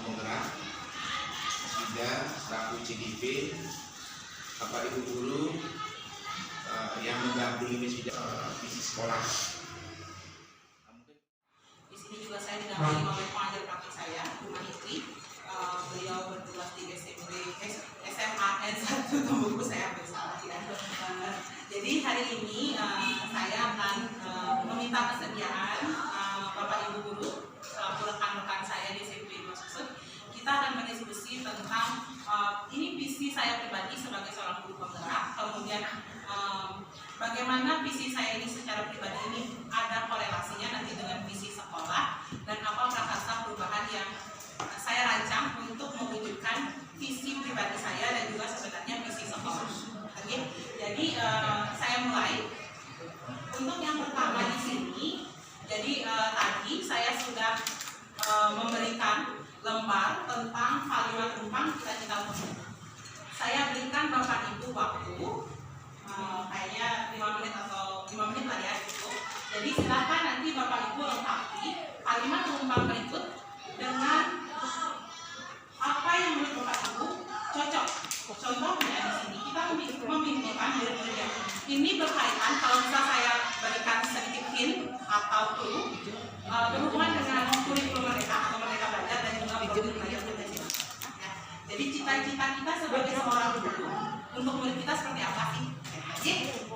penggerak, juga selaku CDP, Bapak Ibu guru yang mendampingi visi sekolah. Di sini juga saya didampingi oleh pengajar praktik saya, Bu Maniti. Beliau bertugas di SMA N1 Tumbuku, saya hampir salah ya. Jadi hari ini saya akan meminta kesediaan Bapak Ibu guru selaku rekan-rekan saya di SMP Maksud. Kita akan berdiskusi tentang ini visi saya pribadi sebagai seorang guru penggerak, kemudian bagaimana visi saya ini secara pribadi ini ada korelasinya nanti dengan visi sekolah, dan apa prakarsa perubahan yang saya rancang untuk mewujudkan visi pribadi saya dan juga sebenarnya visi sekolah. Oke, jadi saya mulai. Untuk yang pertama di sini, jadi tadi saya sudah memberikan lembar tentang kalimat rumpang cita-cita umum. Saya berikan Bapak Ibu waktu kayaknya 5 menit atau 5 menit lah ya gitu. Jadi silakan nanti Bapak Ibu lengkapi kalimat rumpang berikut dengan apa yang menurut Bapak Ibu cocok. Contohnya di sini kita memimpikan murid-murid yang ini berkaitan, kalau bisa saya berikan sedikit hint atau clue berhubungan dengan kurikulum mereka atau mereka belajar dan juga profil belajar Pancasila. Jadi cita-cita kita sebagai seorang guru untuk murid kita seperti apa sih?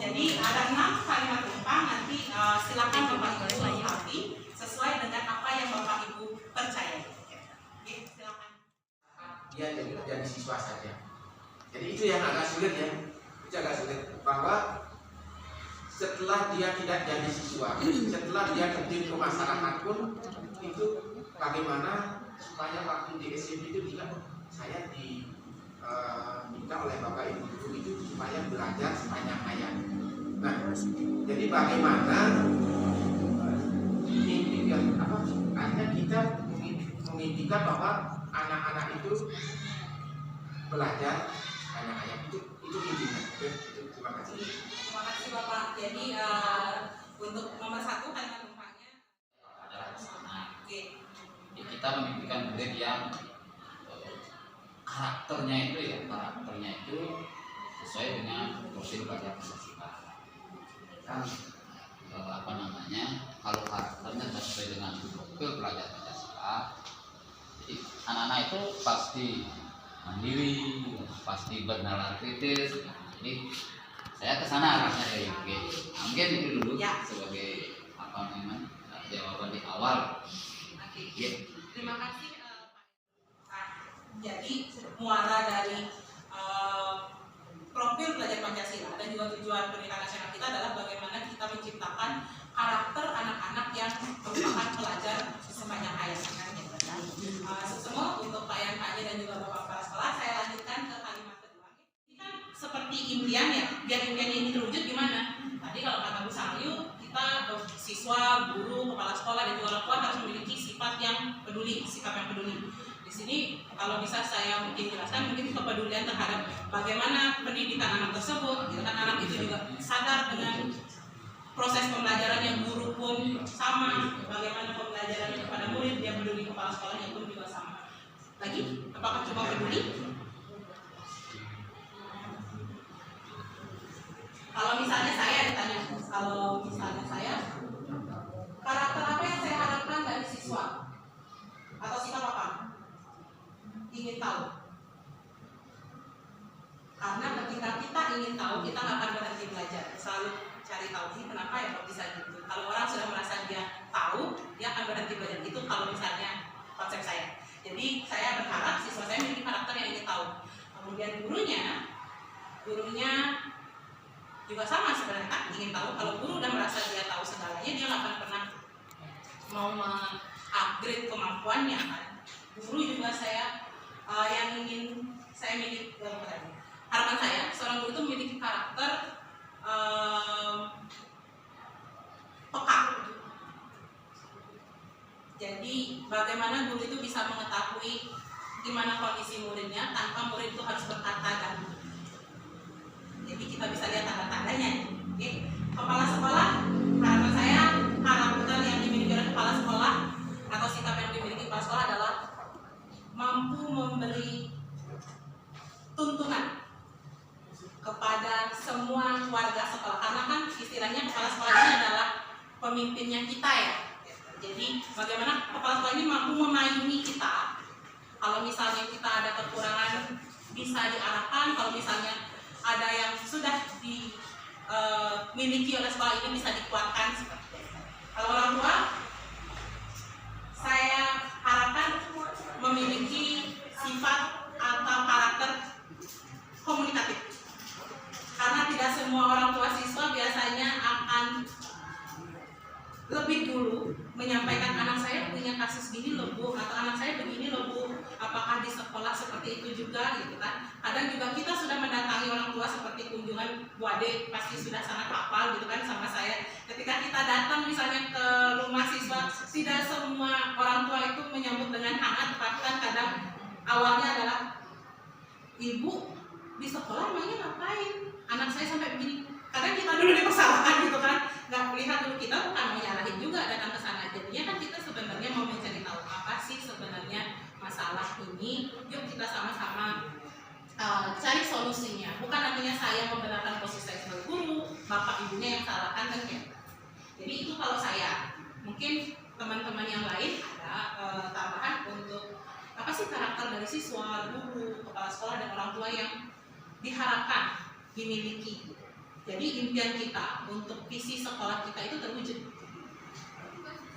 Jadi ada 6 kalimat rumpang, nanti silakan Bapak Ibu lengkapi sesuai dengan apa yang Bapak Ibu percaya. Silakan. Dia jadi siswa saja. Jadi itu yang agak sulit ya. Itu agak sulit bahwa setelah dia tidak jadi siswa, setelah dia terjun ke masyarakat pun, itu bagaimana supaya waktu di SMP itu tidak saya diminta oleh Bapak Ibu guru itu supaya belajar sepanjang hayat. Nah, jadi bagaimana hanya kita memimpikan bahwa anak-anak itu belajar sepanjang hayat, itu intinya. Terima kasih. Terima kasih Bapak. Jadi untuk nomor 1 kalimat rumpangnya adalah kesana. Oke. Jadi kita memimpikan murid yang karakternya itu sesuai dengan profil belajar Pancasila. Kan kalau karakternya sesuai dengan profil belajar Pancasila, jadi anak-anak itu pasti mandiri, pasti bernalar kritis. Jadi saya kesana arahnya dari mungkin itu dulu ya, sebagai jawaban di awal. Oke. Terima kasih. Jadi muara dari profil belajar Pancasila dan juga tujuan pendidikan nasional kita adalah bagaimana kita menciptakan karakter anak-anak yang merupakan pelajar sepanjang hayat. Semua untuk Pak Yan, Pak Anya, dan juga Bapak Kepala Sekolah, saya lanjutkan ke kalimat kedua. Ini kan seperti impian ya, biar impian ini terwujud gimana? Tadi kalau kata Bu Samyu, kita siswa, guru, kepala sekolah, dan juga orang tua harus memiliki sifat yang peduli, sikap yang peduli. Di sini kalau bisa saya mungkin jelaskan mungkin kepedulian terhadap bagaimana pendidikan anak tersebut, gitu kan, anak itu juga sadar dengan proses pembelajaran yang guru pun sama, bagaimana pembelajaran kepada murid, dia peduli, kepala sekolahnya pun juga sama. Lagi, apakah cuma peduli? Kalau misalnya saya ditanya, karakter apa yang saya harapkan dari siswa? Atau sikap apa? Ingin tahu. Karena ketika kita ingin tahu, kita nggak akan berhenti belajar. Selalu cari tahu sih kenapa ya kok bisa gitu. Kalau orang sudah merasa dia tahu, dia akan berhenti belajar. Itu kalau misalnya konsep saya. Jadi saya berharap siswa saya memiliki karakter yang ingin tahu. Kemudian gurunya juga sama sebenarnya kan, ingin tahu. Kalau guru udah merasa dia tahu segalanya, dia nggak akan pernah mau upgrade kemampuannya kan. Guru juga saya yang ingin saya miliki, harapan saya seorang guru itu memiliki karakter peka. Jadi bagaimana guru itu bisa mengetahui gimana kondisi muridnya tanpa murid itu harus berkata dan jadi kita bisa lihat tanda-tandanya. Oke. Kepala sekolah, harapan saya karakter yang dimiliki oleh kepala sekolah atau sikap yang dimiliki kepala sekolah adalah sebenarnya kepala sekolah ini adalah pemimpinnya kita ya. Jadi bagaimana kepala sekolah ini mampu memayungi kita. Kalau misalnya kita ada kekurangan bisa diarahkan, kalau misalnya ada yang sudah dimiliki oleh sekolah ini bisa dikuatkan seperti itu. Kalau orang tua, saya harapkan memiliki sifat atau karakter komunikatif. Karena tidak semua orang tua siswa biasanya akan lebih dulu menyampaikan anak saya punya kasus gini loh Bu, atau anak saya begini loh Bu, apakah di sekolah seperti itu juga gitu kan. Kadang juga kita sudah mendatangi orang tua seperti kunjungan Bu Ade pasti sudah sangat hafal gitu kan sama saya. Ketika kita datang misalnya ke rumah siswa, tidak semua orang tua itu menyambut dengan hangat, bahkan kadang awalnya adalah Ibu di sekolah emangnya ngapain? Anak saya sampai begini. Kadang kita dulu dipersalahkan gitu kan, nggak melihat dulu, kita bukan mau nyalahin juga datang ke sana. Jadinya kan kita sebenarnya mau mencari tahu apa sih sebenarnya masalah ini. Yuk kita sama-sama cari solusinya. Bukan artinya saya membenarkan posisi saya sebagai guru, bapak ibunya yang salahkan kan ya. Jadi itu kalau saya. Mungkin teman-teman yang lain ada tambahan untuk apa sih karakter dari siswa, guru, kepala sekolah dan orang tua yang diharapkan dimiliki. Jadi impian kita untuk visi sekolah kita itu terwujud.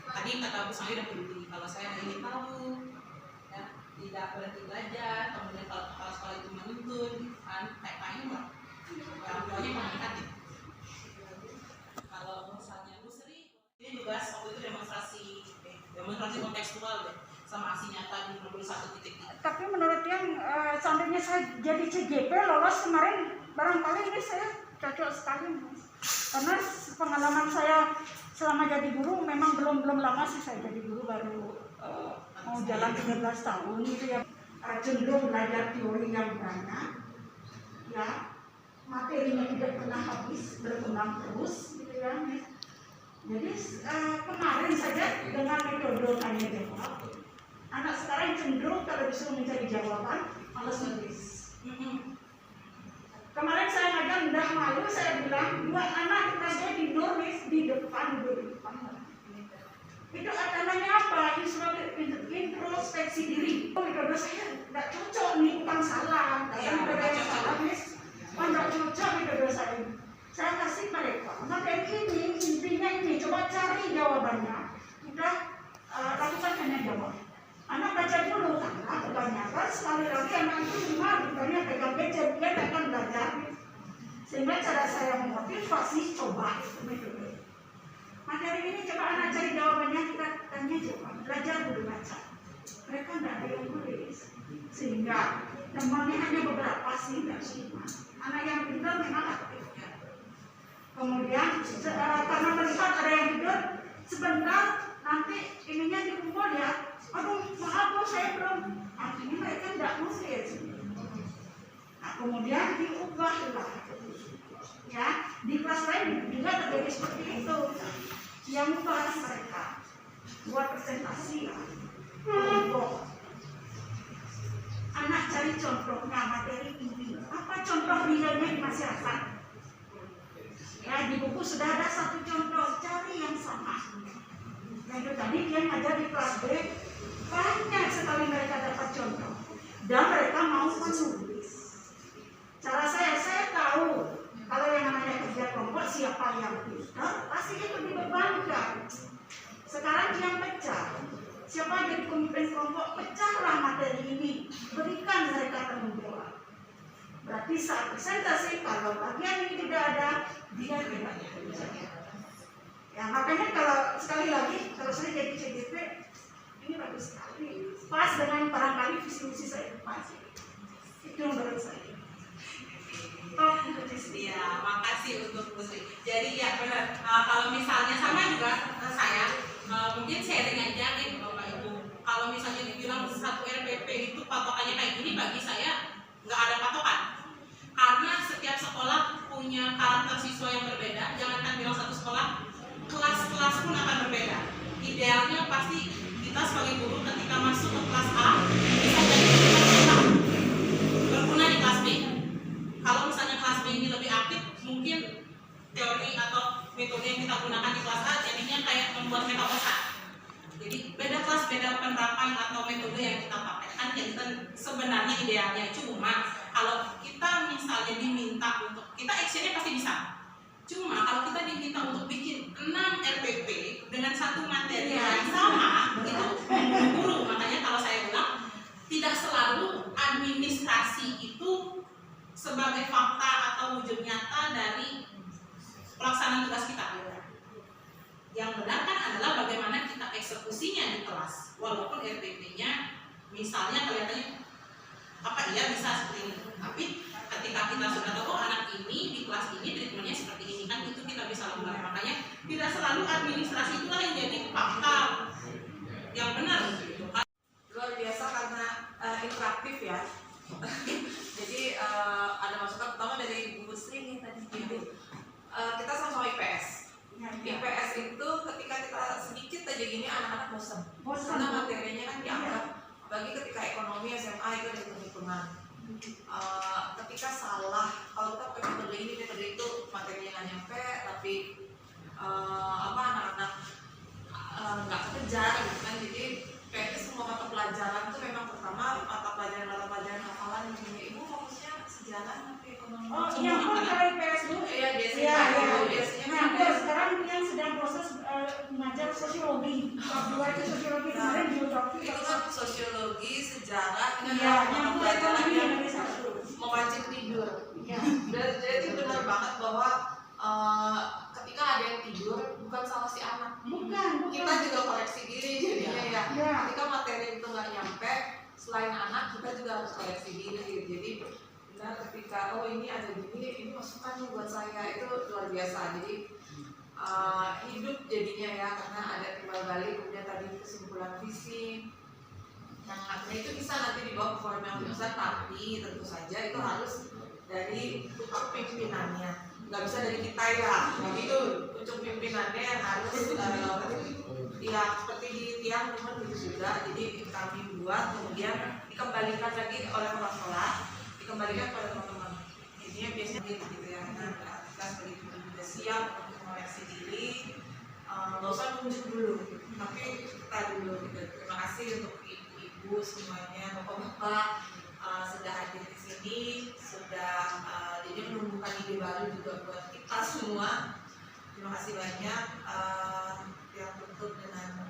Tadi kata Bu Sari udah berhenti. Kalau saya ingin tahu, ya, tidak berhenti belajar. Kemudian kalau kepala sekolah itu menuntun, kan TK-nya mah orang tuanya komunikatif. Kalau misalnya Bu Sri, ini juga waktu itu demonstrasi kontekstual deh, sama aksi nyata di 21.3. Tapi menurut yang seandainya saya jadi CGP lolos kemarin, barangkali ini saya cocok sekali, karena pengalaman saya selama jadi guru memang belum lama sih saya jadi guru, baru mau jalan 13 tahun gitu ya. Cenderung belajar teori yang banyak, ya materinya tidak pernah habis, berkembang terus gitu ya. Jadi kemarin saja dengan metode tanya jawab, anak sekarang cenderung kalau disuruh mencari jawaban malas nulis. Kemarin saya ngajar udah malu, saya bilang 2 anak aja di nulis di depan. Itu namanya apa? Introspeksi diri. Metode saya nggak cocok nih, bukan salah. Metode yang salah nih, nggak cocok metode saya. Saya kasih mereka. Maka ini intinya ini, coba cari jawabannya. Udah lakukan hanya jawab. Anak baca dulu, karena kebanyakan sekali lagi anak itu cuma bukannya pegang gadget, dia akan belajar. Sehingga cara saya memotivasi, coba itu metode. Materi ini coba anak cari jawabannya, kita tanya jawab, belajar dulu baca. Mereka tidak ada yang tulis, sehingga temannya hanya beberapa sih, tidak semua. Anak yang pintar memang aktif. Kemudian karena melihat ada yang tidur, sebentar nanti ininya dikumpul ya. Aduh, maaf loh saya belum. Akhirnya mereka tidak nulis. Nah, kemudian diubahlah. Ya, di kelas lain juga terjadi seperti itu. Yang membahas mereka buat presentasi kelompok. Anak cari contohnya materi ini. Apa contoh realnya di masyarakat? Ya, di buku sudah ada 1 contoh. Cari yang sama. Yang tadi dia ngajar di kelas B. Banyak sekali mereka dapat contoh dan mereka mau menulis. Cara saya tahu kalau yang namanya kerja kelompok siapa yang pintar pasti itu dibebankan. Sekarang yang pecah, siapa jadi pemimpin kelompok, pecahlah materi ini, berikan mereka tanggung jawab. Berarti saat presentasi kalau bagian ini tidak ada, dia tidak bisa. Ya makanya kalau sekali lagi kalau saya jadi CGP ini bagus sekali, pas dengan barangkali visi misi saya pas. Itu menurut saya. Ya, makasih untuk Bu Sri. Jadi ya benar. Kalau misalnya sama juga saya, mungkin sharing aja nih Bapak Ibu. Kalau misalnya dibilang 1 RPP itu patokannya kayak gini, bagi saya nggak ada patokan. Karena setiap sekolah punya karakter siswa yang berbeda. Jangankan bilang satu sekolah, kelas-kelas pun akan berbeda. Idealnya pasti kita sebagai guru ketika masuk ke kelas A bisa jadi kita berguna di kelas B. Kalau misalnya kelas B ini lebih aktif, mungkin teori atau metode yang kita gunakan di kelas A jadinya kayak membuat meta besar. Jadi beda kelas, beda penerapan atau metode yang kita pakai. Kan kita sebenarnya idealnya, cuma kalau kita misalnya diminta untuk, kita actionnya pasti bisa. Cuma kalau kita diminta untuk bikin 6 RPP dengan satu materi yang sama, itu buru-buru. Makanya kalau saya bilang, tidak selalu administrasi itu sebagai fakta atau wujud nyata dari pelaksanaan tugas kita. Yang benar kan adalah bagaimana kita eksekusinya di kelas. Walaupun RPP-nya misalnya kelihatannya apa iya bisa seperti ini, tapi ketika kita sudah tahu oh, anak ini di kelas ini treatmentnya seperti ini, kan itu kita bisa lakukan. Makanya tidak selalu administrasi itulah yang jadi fakta yang benar. Luar biasa karena interaktif ya. Jadi ada masukan pertama dari Bu Sri nih tadi gitu. Kita sama-sama IPS. IPS itu ketika kita sedikit aja gini anak-anak bosan. Karena materinya kan dianggap, bagi ketika ekonomi SMA itu ada hitung-hitungan. Ketika salah, kalau kita pakai metode ini metode itu materinya nggak nyampe, tapi anak-anak nggak kekejar gitu kan. Jadi kayaknya semua mata pelajaran itu memang pertama mata pelajaran hafalan yang ibu fokusnya sejalan nanti ekonomi. Oh iya, aku kalau IPS dulu. Iya biasanya. Iya. Biasanya Nah, aku sekarang yang sedang proses mengajar sosiologi. Kedua itu sosiologi, kemarin geografi. Itu kan sosiologi, sejarah, Iya, mata yang pelajaran yang dari satu. mewajib tidur. Iya. Jadi benar banget bahwa ketika ada yang tidur bukan salah si anak. Bukan. Kita juga koreksi diri jadinya ya. Iya. Ketika materi itu nggak nyampe, selain anak kita juga harus koreksi diri. Jadi benar ketika oh ini ada gini, ini masukan nih buat saya, itu luar biasa. Jadi hidup jadinya ya, karena ada timbal balik, kemudian tadi kesimpulan visi yang akhirnya itu bisa nanti dibawa ke forum yang lebih besar, tapi tentu saja itu harus dari pucuk pimpinannya, nggak bisa dari kita ya. Jadi itu pucuk pimpinannya yang harus ya seperti di tiang teman gitu juga. Jadi kami buat kemudian dikembalikan lagi oleh kepala sekolah, dikembalikan kepada teman-teman. Ini biasanya gitu ya. Nah, kita sebagai guru juga siap untuk mengoreksi diri. Nggak usah nunjuk dulu, tapi kita dulu gitu. Terima kasih untuk ibu-ibu semuanya, bapak-bapak sudah hadir di sini, sudah jadi menumbuhkan ide baru juga buat kita semua. Terima kasih banyak. Yang tutup dengan